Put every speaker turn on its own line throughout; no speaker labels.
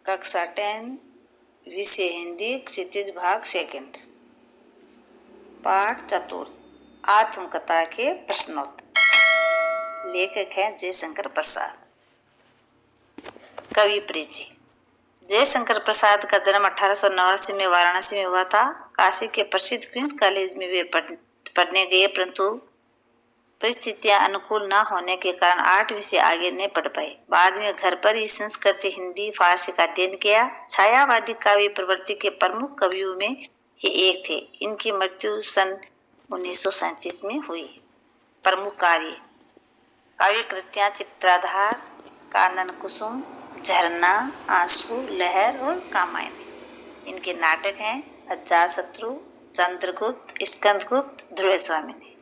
कक्षा 10 विषय हिंदी क्षितिज भाग 2 पाठ 4 आत्मकथा के प्रश्नोत्तर। लेखक हैं जयशंकर प्रसाद। कवि परिचय। जयशंकर प्रसाद का जन्म 1889 में वाराणसी में हुआ था। काशी के प्रसिद्ध क्वींस कॉलेज में वे पढ़ने गए, परंतु परिस्थितियां अनुकूल न होने के कारण 8 विषय आगे नहीं पढ़ पाए। बाद में घर पर ही संस्कृत, हिंदी, फारसी का अध्ययन किया। छायावादी काव्य प्रवृत्ति के प्रमुख कवियों में ये एक थे। इनकी मृत्यु सन 1937 में हुई। प्रमुख कार्य: काव्य कृतियां चित्राधार, कानन कुसुम, झरना, आंसू, लहर और कामायनी। इनके नाटक हैं अजातशत्रु, चंद्रगुप्त, स्कंदगुप्त, ध्रुव स्वामिनी।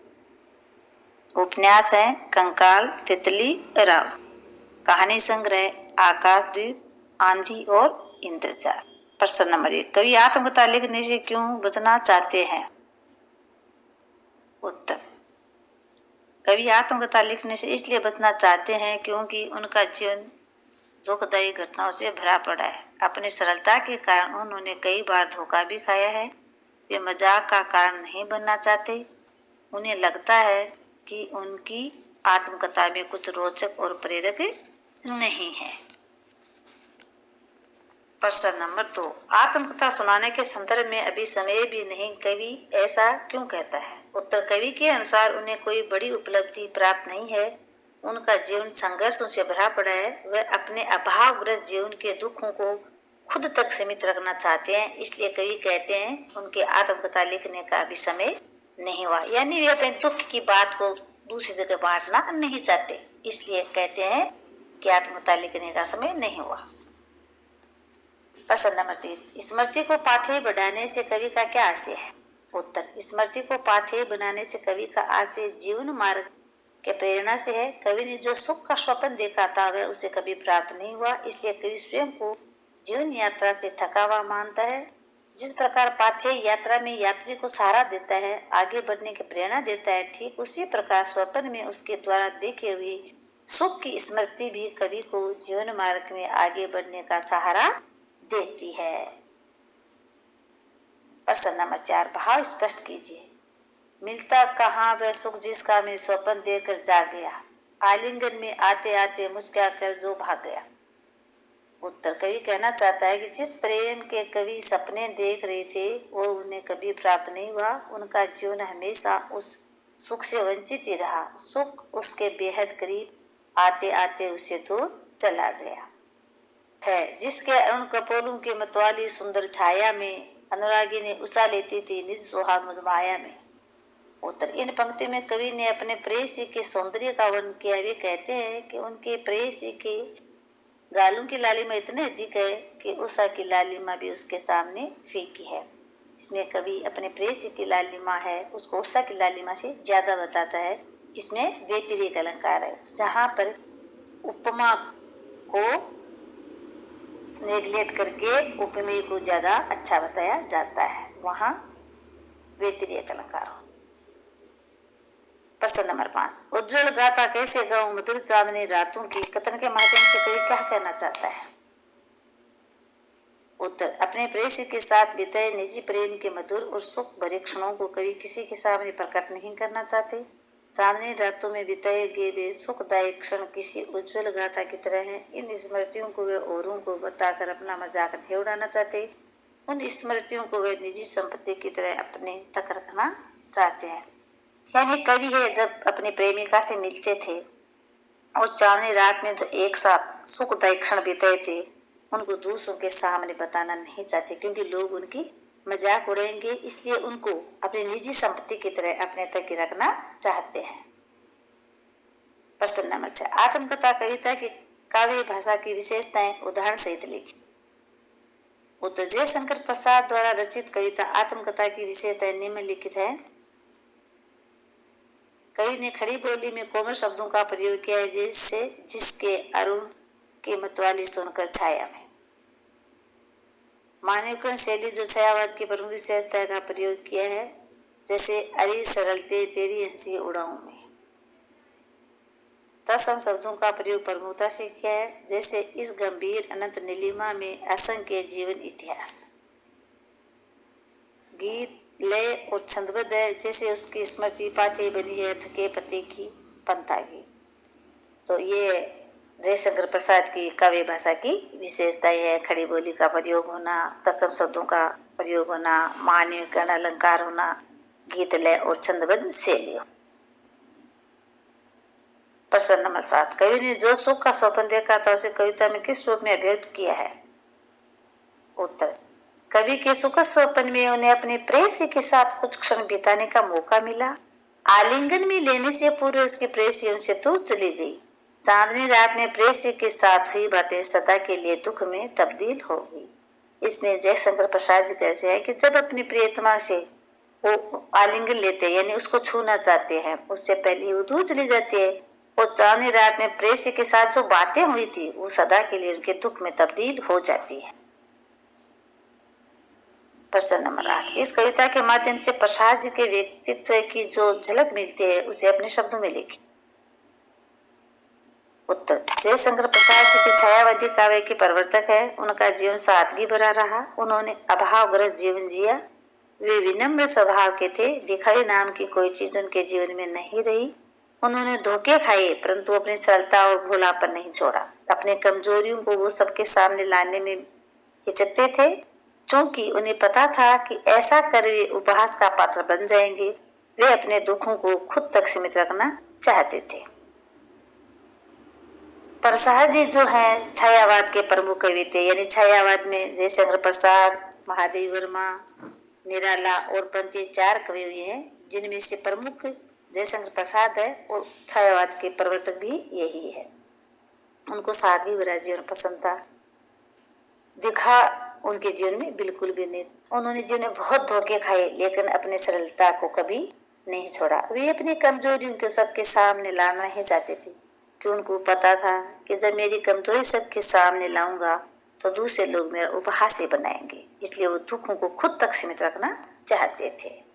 उपन्यास है कंकाल, तितली, राव। कहानी संग्रह आकाशद्वीप, आंधी और इंद्रजाल। प्रश्न नंबर 1, कवि आत्मकथा लिखने से क्यों बचना चाहते हैं? उत्तर: कवि आत्मकथा लिखने से इसलिए बचना चाहते हैं क्योंकि उनका जीवन दुखदायी घटनाओं से भरा पड़ा है। अपनी सरलता के कारण उन्होंने कई बार धोखा भी खाया है। वे मजाक का कारण नहीं बनना चाहते। उन्हें लगता है कि उनकी आत्मकथा में कुछ रोचक और प्रेरक नहीं है। प्रश्न नंबर 2, आत्मकथा सुनाने के संदर्भ में अभी समय भी नहीं, कवि ऐसा क्यों कहता है? उत्तर: कवि के अनुसार उन्हें कोई बड़ी उपलब्धि प्राप्त नहीं है। उनका जीवन संघर्षों से भरा पड़ा है। वह अपने अभावग्रस्त जीवन के दुखों को खुद तक सीमित रखना चाहते हैं। इसलिए कवि कहते हैं उनके आत्मकथा लिखने का अभी समय नहीं हुआ, यानी वे अपने दुख की बात को दूसरी जगह बांटना नहीं चाहते। इसलिए कहते हैं कि आत्मकथा लिखने का समय नहीं हुआ। प्रश्न नंबर 3, स्मृति को पाथेय बढ़ाने से कवि का क्या आशय है? उत्तर: स्मृति को पाथेय बनाने से कवि का आशय जीवन मार्ग के प्रेरणा से है। कवि ने जो सुख का स्वप्न देखा था वह उसे कभी प्राप्त नहीं हुआ। इसलिए कवि स्वयं को जीवन यात्रा से थका हुआ मानता है। जिस प्रकार पाथेय यात्रा में यात्री को सहारा देता है, आगे बढ़ने की प्रेरणा देता है, ठीक उसी प्रकार स्वप्न में उसके द्वारा देखे हुए सुख की स्मृति भी कवि को जीवन मार्ग में आगे बढ़ने का सहारा देती है। प्रश्न नंबर 4, भाव स्पष्ट कीजिए। मिलता कहाँ वह सुख जिसका मैं स्वप्न देकर जाग गया, आलिंगन में आते आते मुस्कुरा कर जो भाग गया। उत्तर: कवि कहना चाहता है कि जिस प्रेम के कवि सपने देख रहे थे वो उन्हें कभी प्राप्त नहीं हुआ। उनका जीवन हमेशा उस सुख से वंचित ही रहा। सुख उसके बेहद करीब आते आते उसे तो चला गया है। जिसके अरुण कपोलों के मतवाली सुंदर छाया में अनुरागी ने उषा लेती थी निज सुहाग मधुमाया में। उत्तर: इन पंक्ति में कवि ने अपने प्रेयसी के सौंदर्य का वर्णन किया। वे कहते हैं कि उनके प्रेयसी के गालों की लालिमा इतने अधिक है कि उषा की लालिमा भी उसके सामने फीकी है। इसमें कवि अपने प्रेयसी की लालिमा है उसको उषा की लालिमा से ज्यादा बताता है। इसमें व्यतिरेक अलंकार है। जहाँ पर उपमा को नेगलेक्ट करके उपमेय को ज्यादा अच्छा बताया जाता है, वहाँ व्यतिरेक अलंकार हो। प्रश्न नंबर 5, उज्जवल गाथा कैसे गाऊं मधुर चांदनी रातों की, कथन के माध्यम से कवि क्या कहना चाहता है? उत्तर: अपने प्रेयसी के साथ बिताए निजी प्रेम के मधुर और सुख भरे क्षणों को कवि किसी के सामने प्रकट नहीं करना चाहते। चांदनी रातों में बिताए गए वे सुखदायक क्षण किसी उज्जवल गाथा की तरह हैं। इन स्मृतियों को वे औरों को बताकर अपना मजाक नहीं उड़ाना चाहते। उन स्मृतियों को वे निजी संपत्ति की तरह अपने तक रखना चाहते हैं। यानी कवि है जब अपनी प्रेमिका से मिलते थे और चांदनी रात में जो एक साथ सुखदायक क्षण बिताए थे उनको दूसरों के सामने बताना नहीं चाहते, क्योंकि लोग उनकी मजाक उड़ाएंगे। इसलिए उनको अपनी निजी संपत्ति की तरह अपने तक ही रखना चाहते हैं। प्रश्न नंबर 6, आत्मकथा कविता की काव्य भाषा की विशेषताएं उदाहरण सहित लिखिए। उत्तर: जयशंकर प्रसाद द्वारा रचित कविता आत्मकथा की विशेषताएं निम्नलिखित है। कवि ने खड़ी बोली में कोमल शब्दों का प्रयोग किया है, जिसके अरुण की मतवाली सुनकर छाया में। मानवीकरण शैली जो छायावाद की प्रमुख विशेषता का प्रयोग किया है, जैसे अरे सरलते तेरी हंसी उड़ाऊं में। तत्सम शब्दों का प्रयोग प्रमुखता से किया है, जैसे इस गंभीर अनंत नीलिमा में असंख्य जीवन इतिहास। गीत लय और छंदबद्ध है, जैसे उसकी स्मृति पाथे बनी है थके पते की पंथा की। तो ये जयशंकर प्रसाद की काव्य भाषा की विशेषताएं है। खड़ी बोली का प्रयोग होना, तत्सम शब्दों का प्रयोग होना, मान्य गण अलंकार होना, गीत लय और छंदबद्ध शैली। प्रश्न नंबर 7, कवि ने जो सुख का स्वप्न देखा था उसे कविता में किस रूप में अभिव्यक्त किया है? उत्तर, कवि के सुख स्वप्न में उन्हें अपने प्रेयसी के साथ कुछ क्षण बिताने का मौका मिला। आलिंगन में लेने से पूर्व उसकी प्रेयसी उनसे दूर चली गई। चांदनी रात में प्रेयसी के साथ हुई बातें सदा के लिए दुख में तब्दील हो गई। इसमें जयशंकर प्रसाद जी कहते हैं कि जब अपनी प्रियतमा से वो आलिंगन लेते यानी उसको छूना चाहते हैं, उससे पहले वो दूर चली जाती है और चांदनी रात में प्रेयसी के साथ जो बातें हुई थी वो सदा के लिए उनके दुख में तब्दील हो जाती है। प्रश्न नंबर 8, इस कविता के माध्यम से प्रसाद जी के व्यक्तित्व की जो झलक मिलती है उसे अपने शब्दों में लिखिए। उत्तर, जयशंकर प्रसाद जी की छायावादी काव्य के प्रवर्तक है। उनका जीवन सादगी भरा रहा। उन्होंने अभावग्रस्त जीवन जिया। वे विनम्र स्वभाव के थे। दिखाई नाम की कोई चीज उनके जीवन में नहीं रही। उन्होंने धोखे खाए परंतु अपनी सरलता और भोलापन नहीं छोड़ा। अपने कमजोरियों को वो सबके सामने लाने में हिचकते थे, क्योंकि उन्हें पता था कि ऐसा कर वे उपहास का पात्र बन जाएंगे। वे अपने दुखों को खुद तक सीमित रखना चाहते थे। प्रसाद जी जो हैं छायावाद के प्रमुख कवि थे, यानी छायावाद में जयशंकर प्रसाद, महादेव वर्मा, निराला और पंथी 4 कवि हुए हैं, जिनमें से प्रमुख जयशंकर प्रसाद है और छायावाद के प्रवर्तक भी यही है। उनको सादगी भरा जीवन पसंद था, दिखा उनके जीवन में बिल्कुल भी नहीं। उन्होंने जीवन में बहुत धोखे खाए लेकिन अपनी सरलता को कभी नहीं छोड़ा। वे अपनी कमजोरियों को सबके सामने लाना ही चाहते थे, कि उनको पता था कि जब मेरी कमजोरी सबके सामने लाऊंगा तो दूसरे लोग मेरा उपहास बनाएंगे। इसलिए वो दुखों को खुद तक सीमित रखना चाहते थे।